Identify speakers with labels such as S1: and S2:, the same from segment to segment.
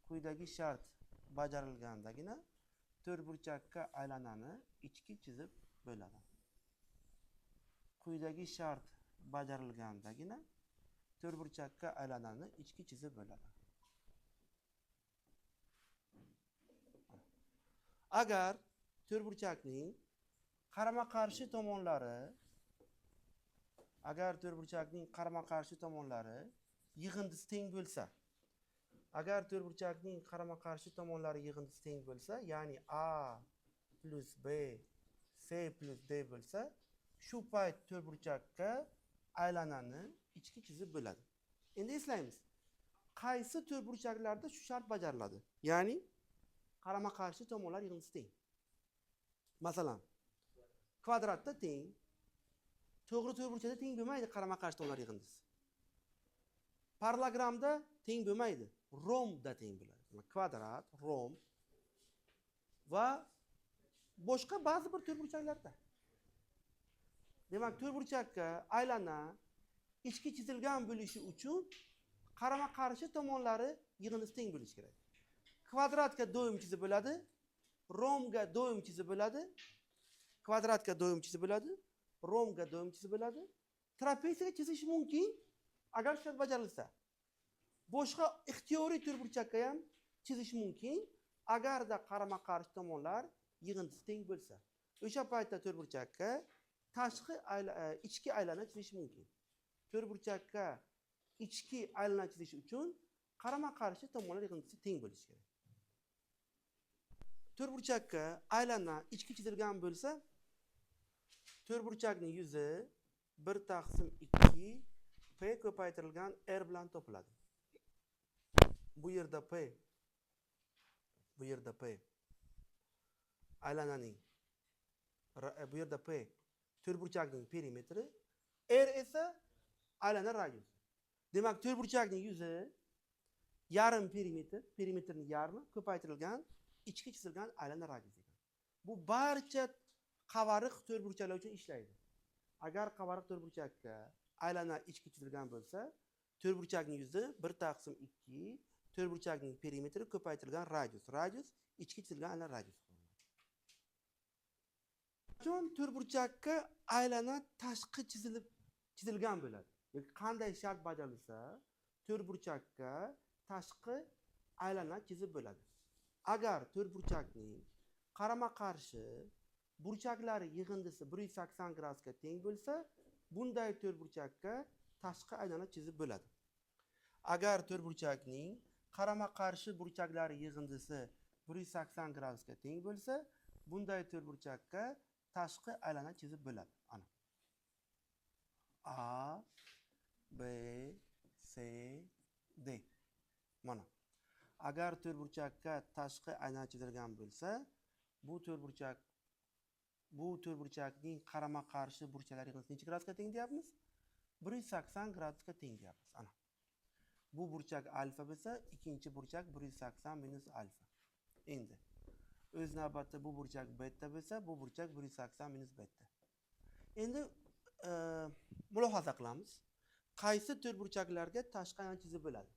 S1: quyidagi shart bajarilgandagina to'rtburchakka aylanani ichki chizib bo'ladi. Quyidagi shart bajarilgandagina to'rtburchakka aylanani ichki chizib bo'ladi. Agar to'rtburchakning qarama-qarshi tomonlari yig'indisi teng bo'lsa, agar to'rtburchakning qarama-qarshi tomonlari yig'indisi teng bo'lsa, ya'ni A plus B, C plus D bo'lsa, shu payt to'rtburchakka aylanani ichki chizib bo'ladi. Endi eslaymiz. Qaysi to'rtburchaklarda shu shart bajariladi? Ya'ni qarama-qarshi tomonlar yig'indisi teng. Masalan, kvadratda teng, to'g'ri to'rtburchakda teng bo'lmaydi qarama-qarshi tomonlar yig'indisi. Parallelogramda teng bo'lmaydi, rombda teng bo'ladi. Kvadrat, romb va boshqa ba'zi bir to'rtburchaklarda. Demak, to'rtburchakka aylana ichki chizilgan bo'lishi uchun qarama-qarshi tomonlari yig'indisi teng bo'lishi kerak. Kvadratga doim chizib bo'ladi, rombga doim chizib bo'ladi, kvadratga doim chizib bo'ladi, rombga doim chizib bo'ladi. Trapeziyaga chizish mumkin agar shart bajarilsa. Boshqa ixtiyoriy to'rtburchakka ham chizish mumkin agarda qarama-qarshi tomonlar yig'indisi teng bo'lsa. O'sha paytda to'rtburchakka ichki aylana chizish mumkin. To'rtburchakka ichki aylana chizish uchun qarama-qarshi tomonlar yig'indisi teng bo'lishi kerak. To'rtburchakka aylana ichki chizilgan bo'lsa, to'rtburchakning yuzi 1/2 P ko'paytirilgan R bilan topiladi. Bu yerda P aylananing, bu yerda P to'rtburchakning perimetri, R esa aylana radiusi. Demak, to'rtburchakning yuzi yarim perimetrning yarmi ko'paytirilgan ichki chizilgan aylana radiusi ekan. Bu barcha qavariq to'rtburchaklar uchun ishlaydi. Agar qavariq to'rtburchakka aylana ichki chizilgan bo'lsa, to'rtburchakning yuzi 1/2 to'rtburchakning perimetri ko'paytirilgan radius ichki chizilgan aylana radiusi. Qachon to'rtburchakka aylana tashqi chizilgan bo'ladi? Qanday shart bajarilsa, to'rtburchakka tashqi aylana chizib bo'ladi? Agar to'rtburchakning qarama-qarshi burchaklari yig'indisi 180 gradusga teng bo'lsa, bunday to'rtburchakka tashqi aylana chizib bo'ladi. Agar to'rtburchakning qarama-qarshi burchaklari yig'indisi 180 gradusga teng bo'lsa, bunday to'rtburchakka tashqi aylana chizib bo'ladi. Ana. A, B, C, D. Mana. Agar to'rtburchakka tashqi aylana chizilgan bo'lsa, bu to'rtburchakning qarama-qarshi burchaklari yig'indisi necha gradusga teng deyapmiz? 180 gradusga teng deyapmiz. Ana. Bu burchak alfa bo'lsa, ikkinchi burchak 180 minus alfa. Endi o'z navbatda bu burchak beta bo'lsa, bu burchak 180 minus beta. Endi mulohaza qilamiz. Qaysi to'rtburchaklarga tashqi aylana chizib bo'ladi?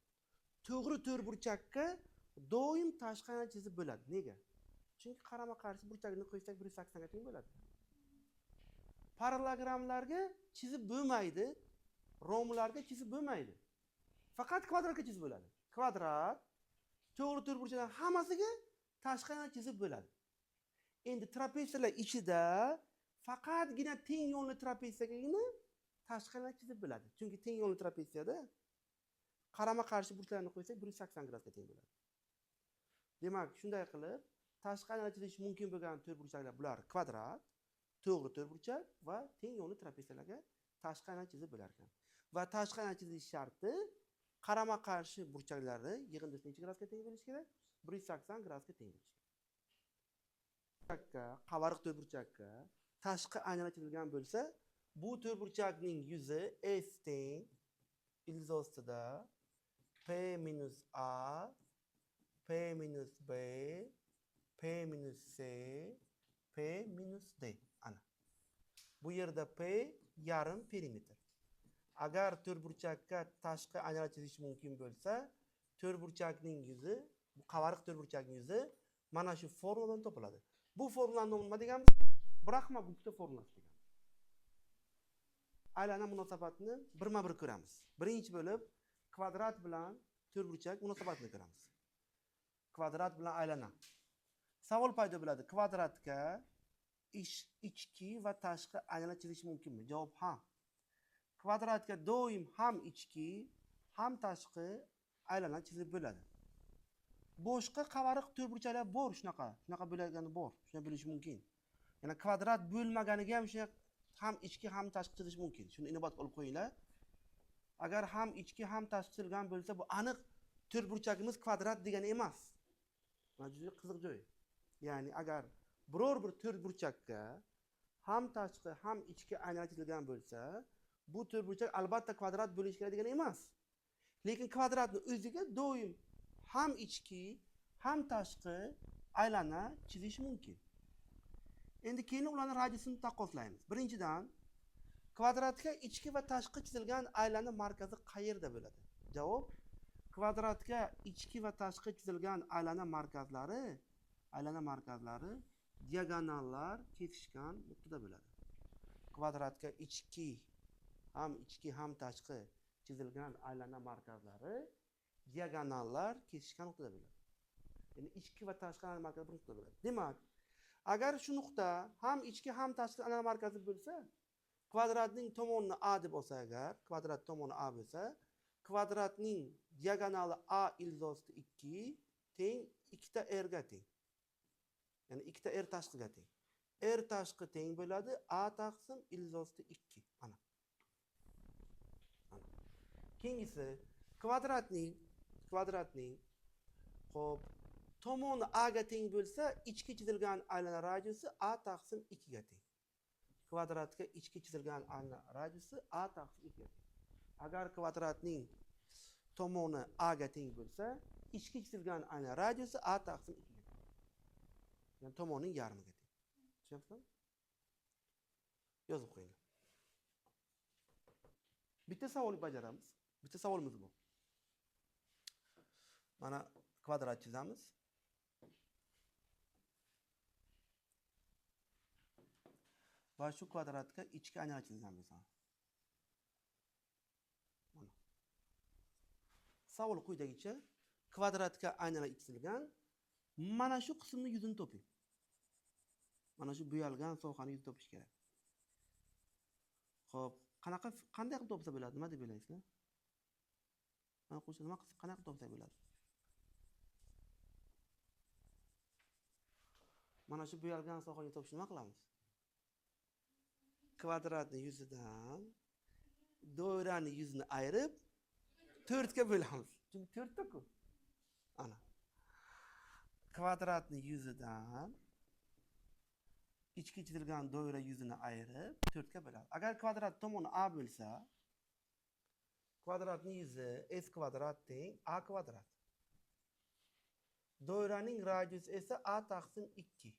S1: To'g'ri to'rtburchakka doim tashqi aylana chizib bo'ladi. Nega? Chunki qarama-qarshi burchakni qo'ysak 180 ga teng bo'ladi. Parallelogramlarga chizib bo'lmaydi, romblarga chizib bo'lmaydi. Faqat kvadratga chizib bo'ladi. Kvadrat to'g'ri to'rtburchaklar hammasiga tashqi aylana chizib bo'ladi. Endi trapeziyalar ichida faqatgina teng yo'lli trapeziyagagina tashqi aylana chizib bo'ladi. Chunki teng yo'lli trapeziyada qarama-qarshi burchaklarni qo'ysak 180 gradusga teng bo'ladi. Demak, shunday qilib tashqi aylana chizish mumkin bo'lgan to'rtburchaklar bular kvadrat, to'g'ri to'rtburchak va teng yo'lli trapeziyalarga tashqi aylana chizib bo'lar ekan. Va tashqi aylana chizish sharti qarama-qarshi burchaklari yig'indisi necha gradusga teng bo'lishi kerak? 180 gradusga teng bo'lishi kerak. Qavariq to'rtburchakka tashqi aylana chizilgan bo'lsa, bu to'rtburchakning yuzi S teng ildiz ostida P minus A, P minus B, P minus C, P minus D. Ana. Bu yerda P yarim perimetr. Agar to'rtburchakka tashqi aylana chizish mumkin bo'lsa, to'rtburchakning yuzi Bu qavariq to'rtburchakning yuzi mana shu formuladan topiladi. Bu formulani nima deganmiz? Brahma-Gupta formulasi degan. Aylana munosabatini birma-bir ko'ramiz. Birinchi bo'lib kvadrat bilan to'rtburchak munosabatini ko'ramiz. Kvadrat bilan aylana. Savol paydo bo'ladi. Kvadratga ichki va tashqi aylana chizish mumkinmi? Javob ha. Kvadratga doim ham ichki, ham tashqi aylana chizib bo'ladi. Boshqa qavariq to'rtburchaklar bor, shunaqa bo'ladigan bor. Shuni bilish mumkin. Yana kvadrat bo'lmaganiga ham shuna ham ichki, ham tashqi chizish mumkin. Shuni inobatga olib qo'yinglar. Agar ham ichki, ham tashqi chizilgan bo'lsa, bu aniq to'rtburchagimiz kvadrat degani emas. Mana juda qiziq joy. Ya'ni agar biror bir to'rtburchakka ham tashqi, ham ichki aylana chizilgan bo'lsa, bu to'rtburchak albatta kvadrat bo'lishi kerak degani emas. Lekin kvadratning o'ziga doim ham ichki, ham tashqi aylana chizish mumkin. Endi keyin ularning radiusini taqqoslaymiz. Birinchidan, kvadratga ichki va tashqi chizilgan aylana markazi qayerda bo'ladi? Javob: kvadratga ichki va tashqi chizilgan aylana markazlari diagonallar kesishgan nuqtada bo'ladi. Kvadratga ichki, ham tashqi chizilgan aylana markazlari diagonallar kesishgan nuqtada bo'ladi. Ya'ni ichki va tashqi aylana markazi bir nuqtada bo'ladi. Demak, agar shu nuqta ham ichki, ham tashqi aylana markazi bo'lsa, kvadratning tomonini A deb olsa, agar kvadrat tomoni A bo'lsa, kvadratning diagonali A ilzosti 2 teng 2 ta R ga teng. Ya'ni 2 ta R tashqiga teng. R tashqi teng bo'ladi A taqsim ilzosti 2. Mana. Keyingisi kvadratning xo'p, tomoni A ga teng bo'lsa, ichki chizilgan aylana radiusi A taqsim 2 ga teng. Kvadratga ichki chizilgan aylana radiusi A taqsim 2 ga teng. Agar kvadratning tomoni A ga teng bo'lsa, ichki chizilgan aylana radiusi A taqsim 2 ga teng. Ya'ni tomonning yarmiga teng. Tushunyapsizmi? Yozib qo'ying. Bitta savol bajaramiz. Bitta savolimiz bor. Mana kvadrat chizamiz. Va shu kvadratga ichki aylana chizgan bo'lsa. Mana. Savol quyidagicha: kvadratga aylana chizilgan, mana shu qismning yuzini toping. Mana shu bo'yalgan sohaning yuzini topish kerak. Xo'p, qanday qilib topsa bo'ladi? Nima deb o'ylaysizlar? Mana qo'shni nima qilib qanday qilib topsa bo'ladi? Mana shu bo'yalgan sohaga topishni nima qilamiz? Kvadratning yuzidan doiraning yuzini ayirib 4 ga bo'lamiz. Chunki 4 ta-ku. Ana. Kvadratning yuzidan ichki chizilgan doira yuzini ayirib 4 ga bo'ladi. Agar kvadrat tomoni A bo'lsa, kvadratning yuzi s kvadrat teng A kvadrat. Doiraning radiusi esa A taqsim 2.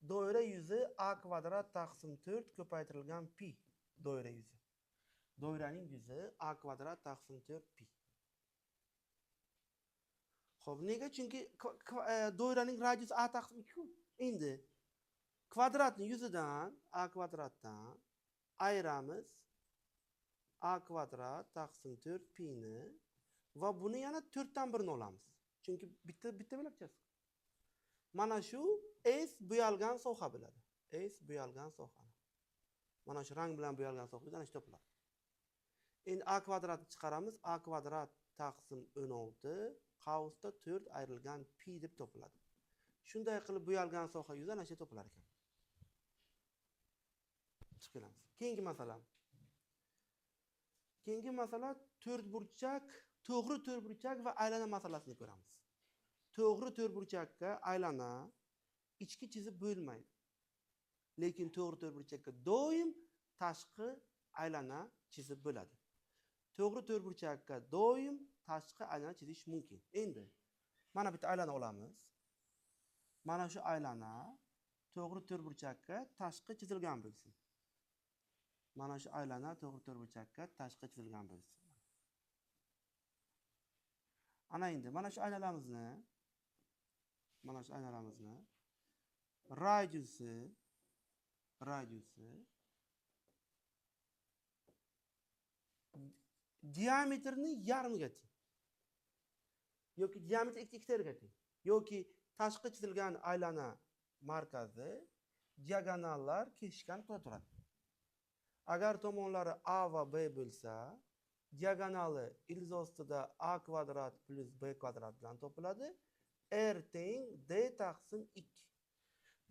S1: Doira yuzi A kvadrat taqsim 4 ko'paytirilgan pi doira yuzi. Doiraning yuzi A kvadrat taqsim 4 pi. Xo'p, nega? Chunki doiraning radiusi A taqsim 2 ku. Endi kvadratning yuzidan A kvadratdan ayiramiz A kvadrat taqsim 4 pi ni va buni yana 4 dan 1 ni olamiz. Chunki bitta bo'lakchasi. Mana shu S bo'yalgan soha bo'ladi. S bo'yalgan sohani. Mana shu rang bilan bo'yalgan sohadan ish topiladi. Endi A kvadratni chiqaramiz. A kvadrat taqsim 16 qavsda 4 ayrilgan pi deb topiladi. Shunday qilib bo'yalgan soha yuzi ana shu topilar ekan. Chiqamiz. Keyingi masala to'rtburchak, to'g'ri to'rtburchak va aylana masalasini ko'ramiz. To'g'ri to'rtburchakka aylana ichki chizib bo'lmaydi. Lekin to'g'ri to'rtburchakka doim tashqi aylana chizib bo'ladi. To'g'ri to'rtburchakka doim tashqi aylana chizish mumkin. Endi mana bitta aylana olamiz. Mana shu aylana to'g'ri to'rtburchakka tashqi chizilgan bo'lsin. Mana shu aylana to'g'ri to'rtburchakka tashqi chizilgan bo'lsin. Ana endi mana shu aynalarimizni radiusi diametrni yarmiga teng. Yoki diametr ikkitaga teng. Yoki tashqi chizilgan aylana markazi diagonallar kesishgan qilib turadi. Agar tomonlari A va B bo'lsa, diagonali ildiz ostida A kvadrat plus B kvadrat bilan topiladi. R teng D taqsim 2.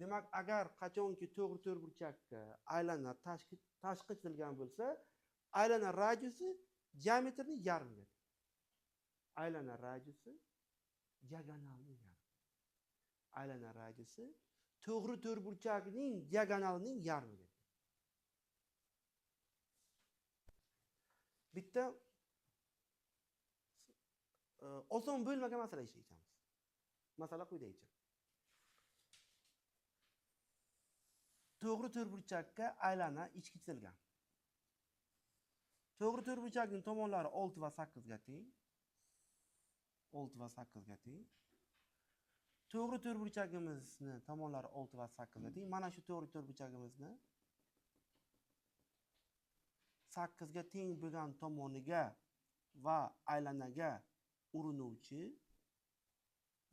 S1: Demak, agar qachonki to'g'ri to'rtburchakka aylana tashqi chizilgan bo'lsa, aylana radiusi diametrni yarmiga teng. Aylana radiusi diagonalning yarmi. Aylana radiusi to'g'ri to'rtburchakning diagonalining yarmiga teng. Bitta oson bo'lmagan masala ishlaymiz. Masala quyidagicha. To'g'ri to'rtburchakka aylana ichki chizilgan. To'g'ri to'rtburchakning tomonlari 6 va 8 ga teng. 6 va 8 ga teng. To'g'ri to'rtburchagimizni tomonlari 6 va 8 ga teng. Mana shu to'g'ri to'rtburchagimizni 8 ga teng bo'lgan tomoniga va aylanaga urinuvchi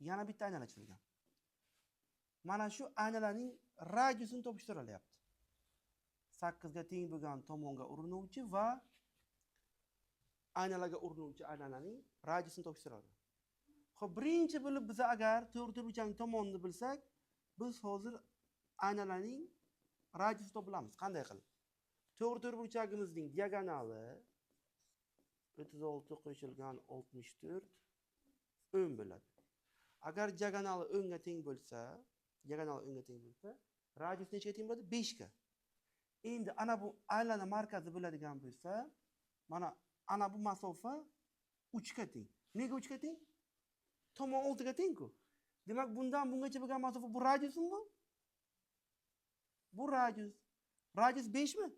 S1: yana bitta aylana chizilgan. Mana shu aynalarning radiusini topish so'ralyapti. 8 ga teng bo'lgan tomonga urinuvchi va aynalarga urinuvchi aylananing radiusini topish so'raladi. Xo'p, birinchi bo'lib biz agar to'g'ri to'rtburchakning tomonini bilsak, biz hozir aynalarning radiusini topamiz. Qanday qilib? To'g'ri to'rtburchagimizning diagonali 36 qo'shilgan 64 10 bo'ladi. Agar diagonali 10 ga teng bo'lsa, radius nechaga teng bo'ladi? 5 ga. Endi ana bu aylana markazi bo'ladigan bo'lsa, mana ana bu masofa 3 ga teng. Nega 3 ga teng? Tomon 6 ga teng-ku. Demak, bundan bungacha bo'lgan masofa bu radiusmi bu? Bu radius. Radius 5 mi?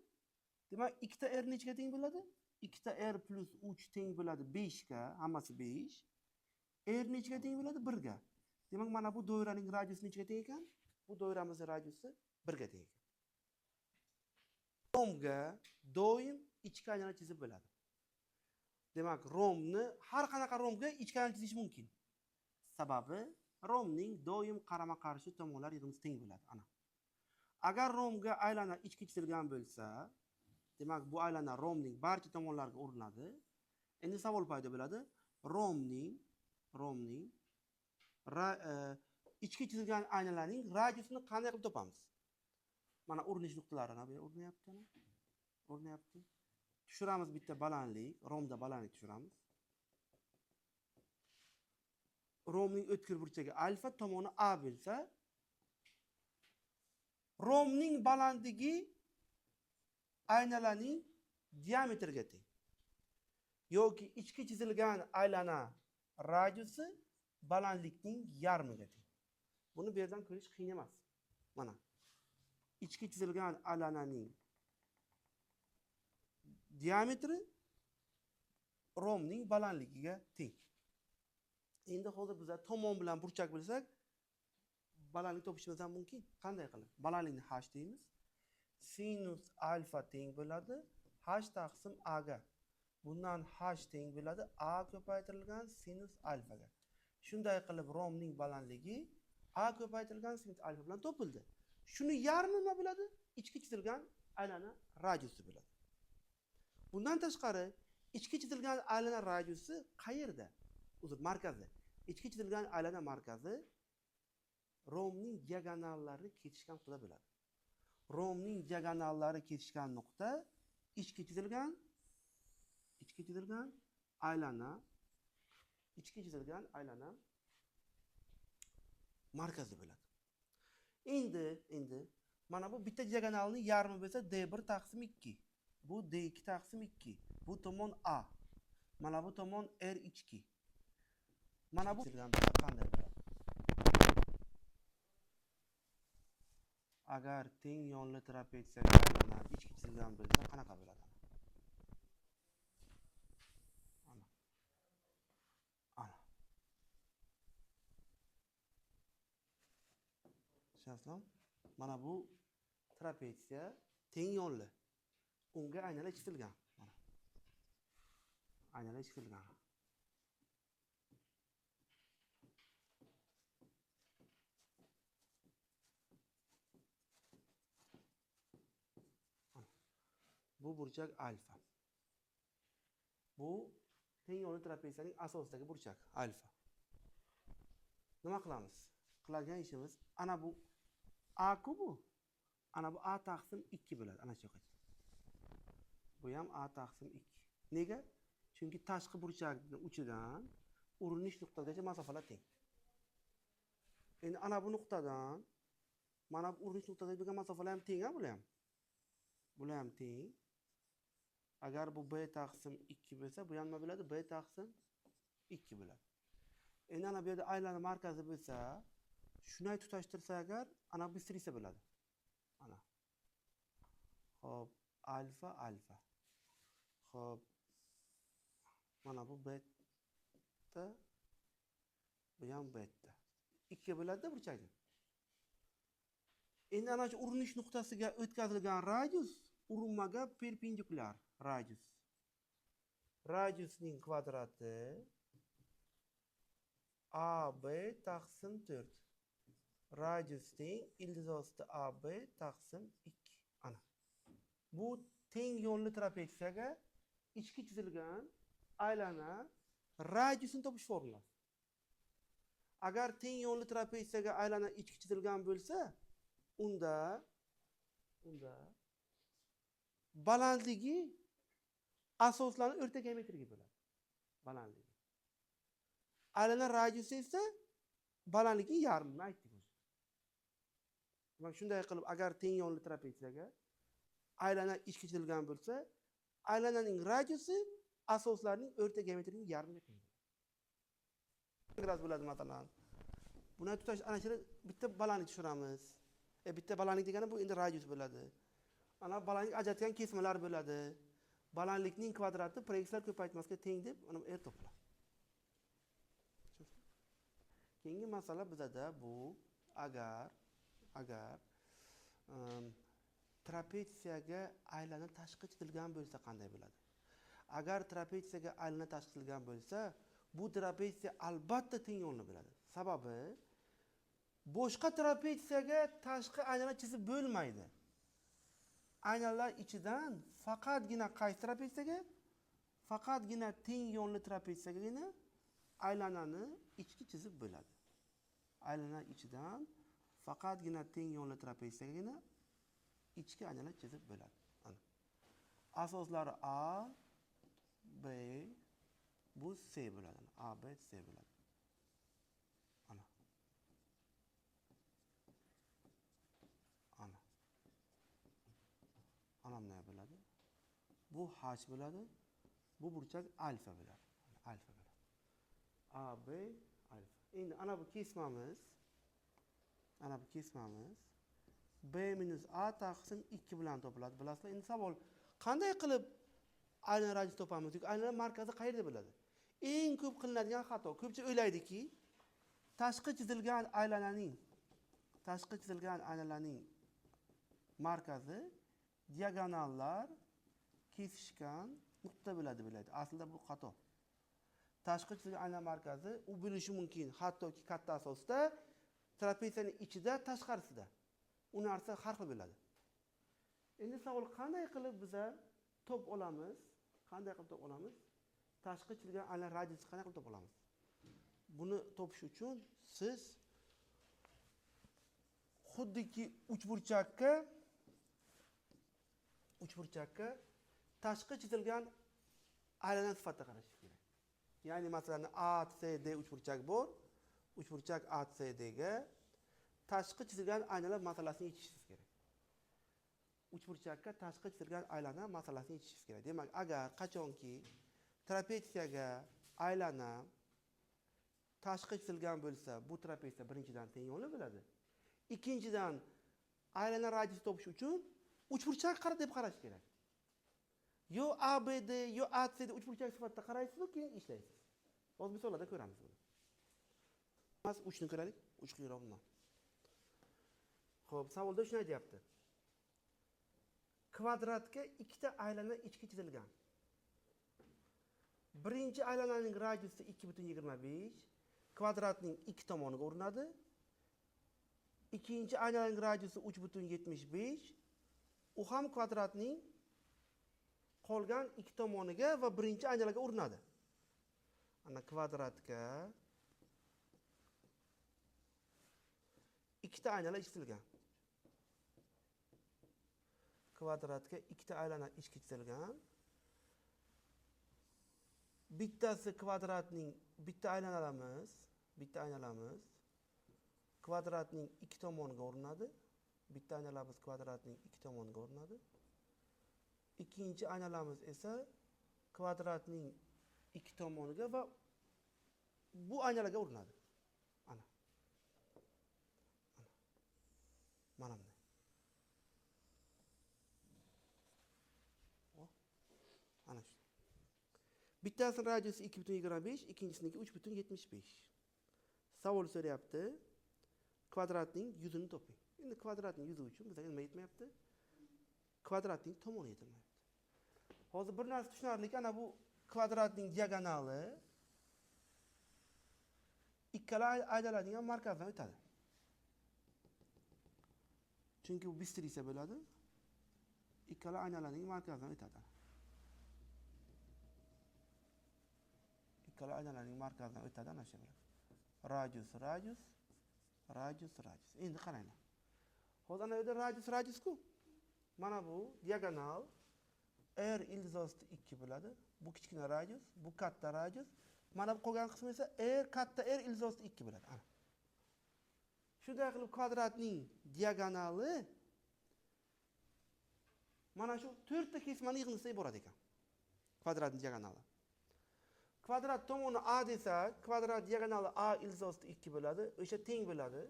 S1: Demak, 2 ta r nechaga teng bo'ladi? 2 ta r plus 3 teng bo'ladi 5 ga, hammasi 5. R nechaga teng bo'ladi? 1 ga. Demak, mana bu doiraning radiusi nechaga teng ekan? Bu doiramizning radiusi 1 ga teng ekan. Romga doim ichki aylana chizib bo'ladi. Demak, romni har qanaqa romga ichki aylana chizish mumkin. Sababi romning doim qarama-qarshi tomonlar yig'indisi teng bo'ladi. Ana. Agar romga aylana ichki chizilgan bo'lsa, demak bu aylana romning barcha tomonlariga urinadi. Endi savol paydo bo'ladi. Romning ichki chizilgan aynalarning radiusini qanday qilib topamiz? Mana urinish nuqtalarini bu yerga o'rnayapti. Tushiramiz bitta balandlik, romda balandlik tushiramiz. Romning o'tkir burchagi alfa tomoni A bo'lsa, romning balandligi aynalarning diametriga teng. Yoki ichki chizilgan aylana radiusi balandlikning yarmiga teng. Buni bu yerdan ko'rish qiyin emas. Mana. İçki chizilgan aylananing diametri romning balandligiga teng. Endi hozir biz tomon bilan burchak bilsak, balandlik topishimiz ham mumkin. Qanday qilib? Balandlikni h deymiz. Sinus alfa teng bo'ladi h taqsim a ga. Bundan h teng bo'ladi a ko'paytirilgan sinus alfaga. Shunday qilib romning balandligi a ko'paytirilgan sinus alfa bilan topildi. Shuni yarmi nima bo'ladi? Ichki chizilgan aylana radiusi bo'ladi. Bundan tashqari, ichki chizilgan aylana radiusi qayerda? Uzr, markazi. Ichki chizilgan aylana markazi romning diagonallari kesishgan nuqtada bo'ladi. Romning diagonallari kesishgan nuqta ichki chizilgan aylana markazi bo'ladi. Endi mana bu bitta diagonalning yarmi bo'lsa D1 taqsim 2. Bu D2 taqsim 2. Bu tomon A. Mana bu tomon R2. Mana bu qanday bo'ladi? Agar teng yonli trapetsiyaga aylana ichki chizilgan bo'lsa, qanaqa bo'ladi? Ana. Shaflom. Mana bu trapetsiya teng yo'nli. Unga aynalar chitilgan. Mana. Aynalar chitilgan. Bu burchak alfa. Bu teng yo'nli trapetsiyaning asosidagi burchak alfa. Nima qilamiz? Qiladigan ishimiz ana bu A ku bu. Ana bu A taqsim 2 bo'ladi, ana shu yoqqa. Bu ham A taqsim 2. Nega? Chunki tashqi burchakning uchidan urinish nuqtasigacha masofalar teng. Endi ana bu nuqtadan mana bu urinish nuqtasiga bo'lgan masofalar ham teng, bular ham. Bular ham teng. Agar bu B taqsim 2 bo'lsa, bu ham nima bo'ladi? B taqsim 2 bo'ladi. Endi ana bu yerda aylana markazi bo'lsa, shuni tutashtirsa agar, ana bu strisa bo'ladi. Ana. Xo'p, alfa alfa. Xo'p. Mana bu beta, bu ham beta. 2 bo'ladi burchakni. Endi ana shu urinish nuqtasiga o'tkazilgan radius urinmaga perpendikulyar radius. Radiusning kvadrati AB taqsim 4. Radius teng ildiz ostida AB taqsim 2. Ana. Bu teng yo'nli trapetsiyaga ichki chizilgan aylana radiusini topish formulasi. Agar teng yo'nli trapetsiyaga aylana ichki chizilgan bo'lsa, unda balandligi asoslarning o'rta geometrigi bo'ladi. Balandligi. Aylana radiusi esa balandligi yarmini aytdik o'zi. Demak, shunday qilib, agar teng yo'nli trapetsiyaga aylana ichki chizilgan bo'lsa, aylananing radiusi asoslarning o'rta geometrining yarmiga teng bo'ladi. Gras bo'ladi masalan. Buni tutash ana shu bitta balandlik tushiramiz. Bitta balandlik degani bu endi radius bo'ladi. Ana balandlik ajratgan kesmalar bo'ladi. Balandlikning kvadrati proyeksiyalar ko'paytmasiga teng deb uni topiladi. Keyingi masala bizda bu agar trapetsiyaga aylana tashqi chizilgan bo'lsa qanday bo'ladi? Agar trapetsiyaga aylana tashqi chizilgan bo'lsa, bu trapetsiya albatta teng yo'nli bo'ladi. Sababi boshqa trapetsiyaga tashqi aylana chizib bo'lmaydi. Aynalar ichidan faqatgina qaysi trapetsiyaga? Faqatgina teng yo'nli trapetsiyagagina aylanani ichki chizib bo'ladi. Aylana ichidan faqatgina teng yo'nli trapetsiyagagina ichki aynalar chizib bo'ladi. Ana. Asoslari A, B, bu C bo'ladi. A, B, C bo'ladi. Ana. Ana. Ana bunday bo'ladi. Bu H bo'ladi. Bu burchak alfa bo'ladi. Alfa bo'ladi. A, B, alfa. Endi ana bu kesmamiz. B minus A taqsim 2 bilan topiladi. Bilasizlar, endi savol, qanday qilib aylana radius topamiz? Aylana markazi qayerda bo'ladi? Eng ko'p qilinadigan xato. Ko'pchilik o'ylaydiki, tashqi chizilgan aylananing markazi diagonallar kesishgan nuqta bo'ladi. Aslida bu xato. Tashqi chizilgan aylana markazi u bo'lishi mumkin, hattoki katta asosda, trapetsiyaning ichida, tashqarisida. U narsa har xil bo'ladi. Endi savol, qanday qilib biz top olamiz? Tashqi chizilgan aylana radiusini qanday qilib topamiz? Buni topish uchun siz xuddiki uchburchakka tashqi chizilgan aylana sifatida qarashingiz kerak. Ya'ni masalan ACD uchburchak bor. Uchburchak ACDga tashqi chizilgan aynalar masalasini yechishingiz kerak. Uchburchakka tashqi chizilgan aylana masalasini yechishingiz kerak. Demak, agar qachonki trapetsiyaga aylana tashqi chizilgan bo'lsa, bu trapetsiya birinchidan teng yo'nli bo'ladi. Ikkinchidan aylana radius topish uchun uchburchak deb qarash kerak. Yo ABD, yo ACD uchburchak sifatida qaraysiz, keyin ishlaysiz. Hozir misollarda ko'ramiz buni. Mas 3 ni ko'raylik. 3 qiyroq bundan. Xo'p, savolda shuni aytyapti. Kvadratga ikkita aylana ichki chizilgan. Birinchi aylananing radiusi 2,25, kvadratning ikki tomoniga o'rinadi. Ikkinchi aylananing radiusi 3,75, u ham kvadratning qolgan ikki tomoniga va birinchi aylanaga o'rinadi. Ana kvadratga ikkita aylana chizilgan. Kvadratga ikkita aylana ichki chizilgan. Bittasi kvadratning bitta aylanamiz kvadratning ikki tomoniga o'rinadi. Bitta aylanamiz kvadratning ikki tomoniga o'rinadi. Ikkinchi aylanamiz esa kvadratning ikki tomoniga va bu aylanaga o'rinadi. Ana. Mana bunday. Ana shu. Bittasining radiusi 2,25, ikkinchisiniki 3,75. Savol so'rayapti. Kvadratning yuzini toping. Endi kvadratning yuzi uchun bizga nima yetmayapti? Kvadratning tomoni yetilmayapti. Hozir bir narsa tushunarli, ana bu kvadratning diagonali ikkala aylananing ham markazdan o'tadi. Chunki bu bistrisa bo'ladi. Ikkala aylananing markazdan o'tadi. Ikkala aylananing markazdan o'tadi ana shu bilan. Radius. Endi qaranglar. Hozir ana yerda radius-ku. Mana bu diagonal r ildizosti 2 bo'ladi. Bu kichkina radius, bu katta radius. Mana bu qolgan qismi esa katta r ildizosti 2 bo'ladi. Ana. Shunday qilib kvadratning diagonali mana shu 4 ta kesmani yig'indisiga iborat ekan. Kvadratning diagonali. Kvadrat tomoni a desak, kvadrat diagonali a ildizosti 2 bo'ladi. O'sha teng bo'ladi.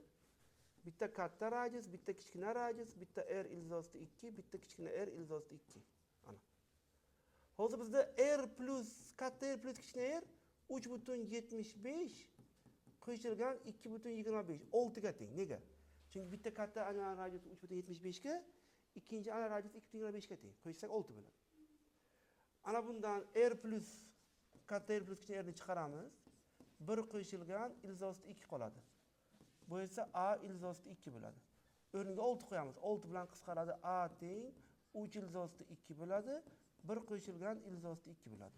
S1: Bitta katta radius, bitta kichkina radius, bitta r ildizosti 2, bitta kichkina r ildizosti 2. Ana. Hozir bizda r plus katta r plus kichkina r 3,75 qo'shilgan 2,25 6 ga teng. Nega? Chunki bitta katta ana radiusi 3,75 ga, ikkinchi ana radiusi 2,25 ga teng. Qo'shsak 6 bo'ladi. Ana bundan r plus katta r plus kichkina r ni chiqaramiz. 1 qo'shilgan ildizosti 2 qoladi. Bu esa a ildizosti 2 bo'ladi. O'rniga 6 qo'yamiz. 6 bilan qisqaradi. A teng 3 ildizosti 2 bo'ladi. 1 qo'shilgan ildizosti 2 bo'ladi.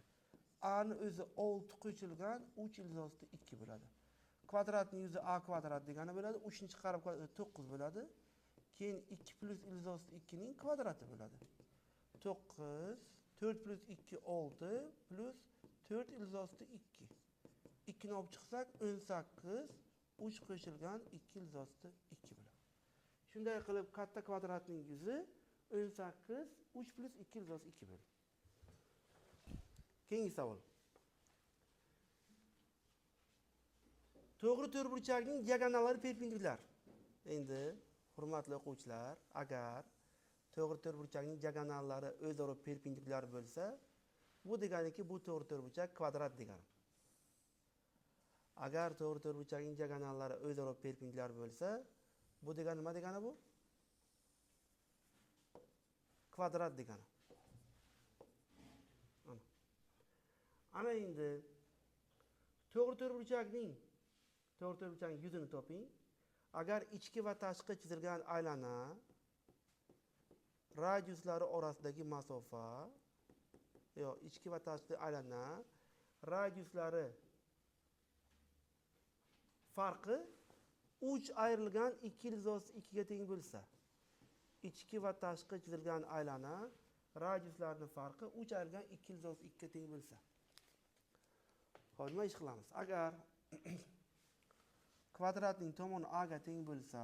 S1: A ni o'zi 6 qo'shilgan 3 ildizosti 2 bo'ladi. Kvadratning yuzi a kvadrat degani bo'ladi. 3 ni chiqarib 9 bo'ladi. Keyin 2 plus ildizosti 2 ning kvadrati bo'ladi. 9, 4 plus 2 6 plus 4 ildizosti 2. 2 ni olib chiqsak 18, 3 qo'shilgan 2 ildizosti 2 bo'ladi. Shunday qilib katta kvadratning yuzi 18, 3 plus 2 ildizosti 2 bo'ladi. Keyingi savol. To'g'ri to'rtburchakning diagonallari perpendikulyar. Endi hurmatli o'quvchilar, agar to'g'ri to'rtburchakning diagonallari o'zaro perpendikulyar bo'lsa, bu deganiki bu to'g'ri to'rtburchak kvadrat degani. Agar to'g'ri to'rtburchakning diagonallari o'zaro perpendikulyar bo'lsa, bu degani nima degani bu? Kvadrat degani. Ana endi to'g'ri to'rtburchakning yuzini toping. Agar ichki va tashqi chizilgan aylana radiuslari orasidagi masofa ichki va tashqi aylana radiuslari farqi 3 ayrilgan 2 ildizosti 2 ga teng bo'lsa, ichki va tashqi chizilgan aylana radiuslarining farqi 3 ayrilgan 2 ildizosti 2 ga teng bo'lsa. Hozir nima ish qilamiz? Agar kvadratning tomoni a ga teng bo'lsa,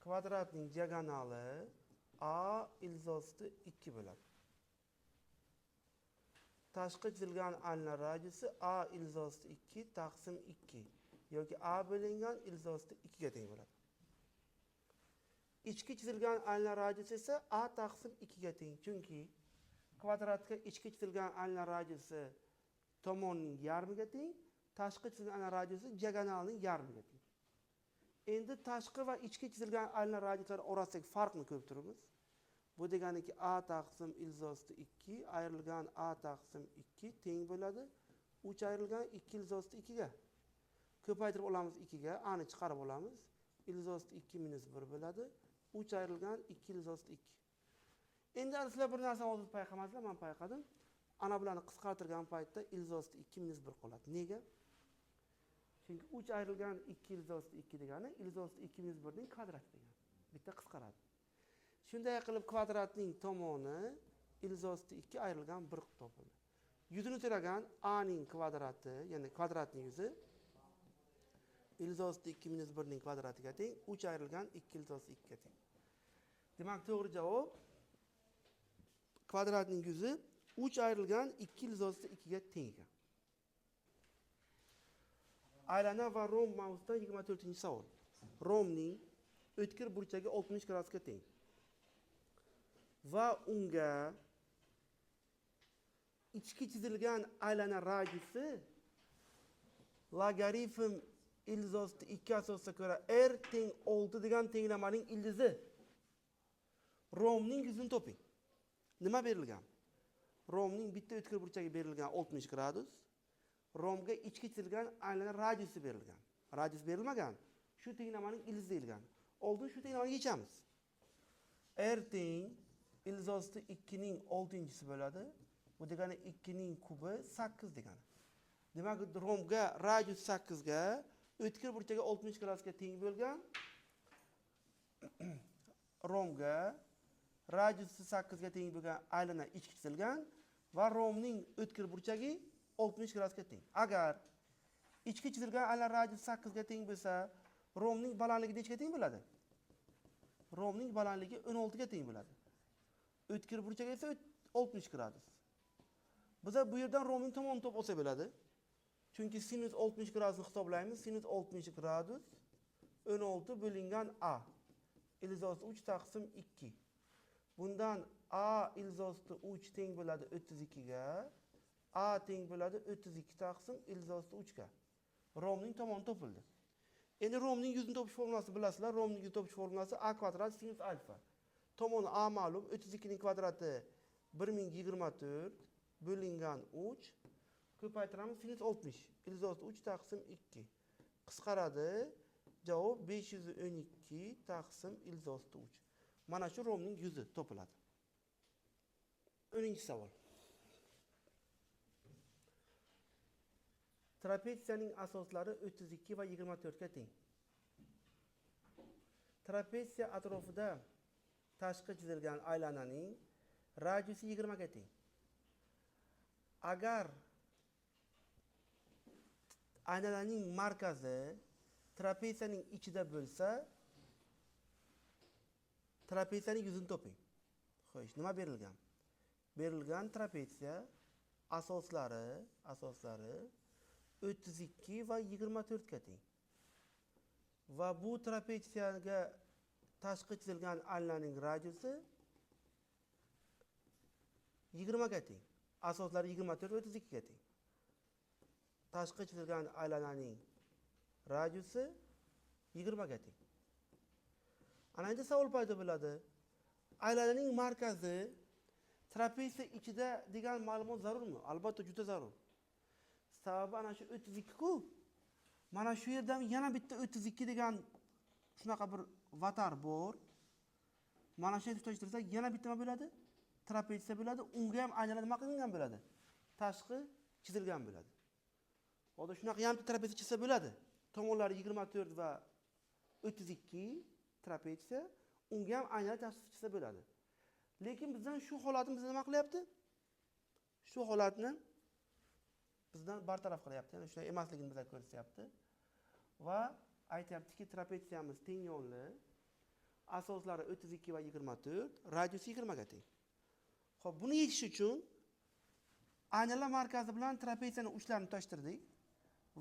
S1: kvadratning diagonali a ildizosti 2 bo'ladi. Tashqi chizilgan aylana radiusi a ildizosti 2 taqsim 2 yoki a bo'lingan ildizosti 2 ga teng bo'ladi. Ichki chizilgan aylana radiusi esa a taqsim 2 ga teng. Chunki kvadratga ichki chizilgan aylana radiusi tomonning yarmiga teng, tashqi chizilgan aylana radiusi diagonalning yarmiga teng. Endi tashqi va ichki chizilgan aylanma radiuslar orasidagi farqni ko'rib turibmiz. Bu deganiki a taqsim ilzosti 2 ayrilgan a taqsim 2 teng bo'ladi 3 ayrilgan 2 ilzosti 2 ga. Ko'paytirib olamiz 2 ga, a ni chiqarib olamiz. Ilzosti 2 minus 1 bo'ladi. 3 ayrilgan 2 ilzosti 2. Endi sizlar bir narsani o'zingiz payqamasizlar, men payqadim. Ana bularni qisqartirgan paytda ilzosti 2 minus 1 qoladi. Nega? Chunki 3 ayrilgan 2 ilzosti 2 degani ilzosti 2 minus 1 ning kvadrati degani. Bitta qisqaradi. Shunday qilib kvadratning tomoni ilzosti 2 ayrilgan 1 qilib topildi. Yuzini so'ragan a ning kvadrati, ya'ni kvadratning yuzi ilzosti 2 minus 1 ning kvadratiga teng, 3 ayrilgan 2 ilzosti 2 ga teng. Demak, to'g'ri javob kvadratning yuzi 3 ayrilgan 2 ilzosti 2 ga teng ekan. Aylana va romb mavzusidan 24-savol. Rombning o'tkir burchagi 60 gradusga teng. Va unga ichki chizilgan aylana radiusi logaritm ilzosti 2 asosiga ko'ra r teng 6 degan tenglamaning ildizi. Rombning yuzini toping. Nima berilgan? Rombning bitta o'tkir burchagi berilgan 60 gradus. Rombga ichki chizilgan aylana radiusi berilgan. Radius berilmagan. Shu tenglamaning ildizi deyilgan. Oldin shu tenglamani yechamiz. R teng ilzosti 2 ning 6-si bo'ladi. Bu degani 2 ning kubi 8 degani. Demak, rombga radius 8 ga, o'tkir burchagi 60 gradusga teng bo'lgan. Rombga radiusi 8 ga teng bo'lgan aylana ichki chizilgan va rombning o'tkir burchagi 60 gradusga teng. Agar ichki chizilgan aylana radiusi 8 ga teng bo'lsa, rombning balandligi nechaga teng bo'ladi? Rombning balandligi 16 ga teng bo'ladi. O'tkir burchagi esa 60 gradus. Biz bu yerdan rombning tomonini topib olsa bo'ladi. Chunki sinus 60 gradusni hisoblaymiz. Sinus 60 gradus 16 bo'lingan a. Ilzosti 3 taqsim 2. Bundan a ilzosti 3 teng bo'ladi 32 ga. A teng bo'ladi 32 taqsim ilzosti 3 ga. Rombning tomoni topildi. Endi rombning yuzini topish formulasini bilasizlar. Rombning yuzini topish formulasi a kvadrat sinus alfa. Tomoni a ma'lum, 32 ning kvadrati 1024 bo'lingan 3. Ko'paytiramiz sinus 60. Ilzosti 3 taqsim 2. Qisqaradi. Javob 512 taqsim ilzosti 3. Mana shu rombning yuzi topiladi. 10-savol. Trapetsiyaning asoslari 32 va 24 ga teng. Trapetsiya atrofida tashqi chizilgan aylananing radiusi 20 ga teng. Agar aylananing markazi trapetsiyaning ichida bo'lsa, trapetsiyaning yuzini toping. Xo'sh, nima berilgan? Berilgan trapetsiya asoslari 32 va 24 ga teng. Va bu trapetsiyaga tashqi chizilgan aylananing radiusi 20 ga teng. Asoslari 24 va 32 ga teng. Tashqi chizilgan aylananing radiusi 20 ga teng. Ana endi savol paydo bo'ladi. Aylananing markazi trapetsiya ichida degan ma'lumot zarurmi? Albatta juda zarur. Sababi ana shu 32 ku. Mana shu yerdan yana bitta 32 degan shunaqa bir vatar bor. Mana shuni tutashtirsak yana bitta nima bo'ladi? Trapetsiya bo'ladi. Unga ham aylana nima qilingan bo'ladi? Tashqi chizilgan bo'ladi. Hozir shunaqa ham trapetsiya chizsa bo'ladi. Tomonlari 24 va 32 trapetsiya, unga ham aylana tashqi chizsa bo'ladi. Lekin bizdan shu holatni bizga nima qilyapti? Shu holatni bizdan bartaraf qilyapti. Ya'ni shunday emasligini bizga ko'rsatyapti. Va aytayaptiki, trapetsiyamiz teng yo'nli, asoslari 32 va 24, radiusi 20 ga teng. Xo'p, buni yechish uchun aylana markazi bilan trapetsiyani uchlarini tutashtirdik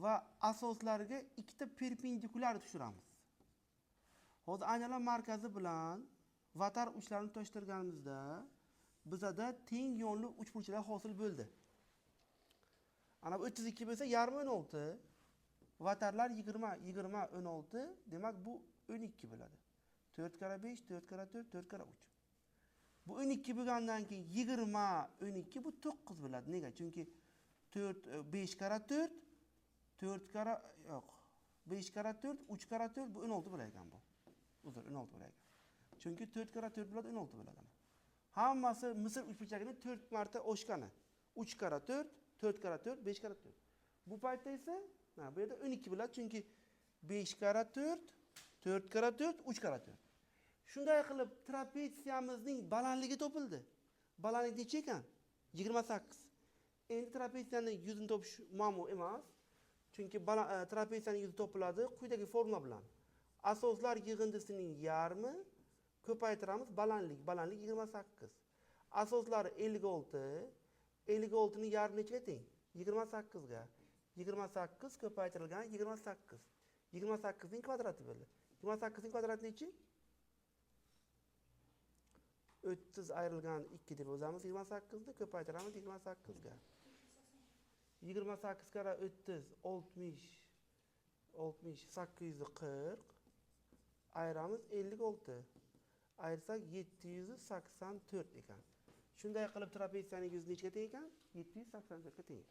S1: va asoslariga ikkita perpendikular tushiramiz. Hozir aylana markazi bilan vatar uchlarini tutashtirganimizda bizada teng yo'nli uchburchaklar hosil bo'ldi. Ana bu 32 bo'lsa yarmi 16, Vatarlar 20, 20, 16. Demak bu 12 bo'ladi. 4 kara 5, 4 kara 4, 4 kara 3. Bu 12 bo'lgandan keyin 20, 12 bu 9 bo'ladi. Nega? Chunki 4, 5 kara 4, 4 kara yo'q. 5 kara 4, 3 kara 4 bu 16 bo'lar ekan bu. Uzr, 16 bo'lar ekan. Chunki 4 kara 4 bo'ladi, 16 bo'ladi. Hammasi Misr uchburchagini 4 marta oshgani. 3 kara 4, 4 kara 4, 5 kara 4. Bu paytda esa, bu yerda 12 bo'ladi, chunki 5 kara 4, 4 kara 4, 3 kara 4. Shunday qilib trapetsiyamizning balandligi topildi. Balandlik necha ekan? 28. Endi trapetsiyaning yuzini topish muammo emas. Chunki trapetsiyaning yuzi topiladi quyidagi formula bilan. Asoslar yig'indisining yarmi ko'paytiramiz balandlik. Balandlik 28. Asoslar 56. 56 ning yarmi nechaga teng? 28 ga. 28 ko'paytirilgan 28. 28 ning kvadrati bo'ldi. 28 ning kvadrati nechi? 30 ayrilgan 2 deb yozamiz. 28 ni ko'paytiramiz 28 ga. 28 kara 30 60 60 840 ayiramiz 56. Ayirsak 784 ekan. Shunday qilib trapetsiyaning yuzi nechaga teng ekan? 784 ga teng.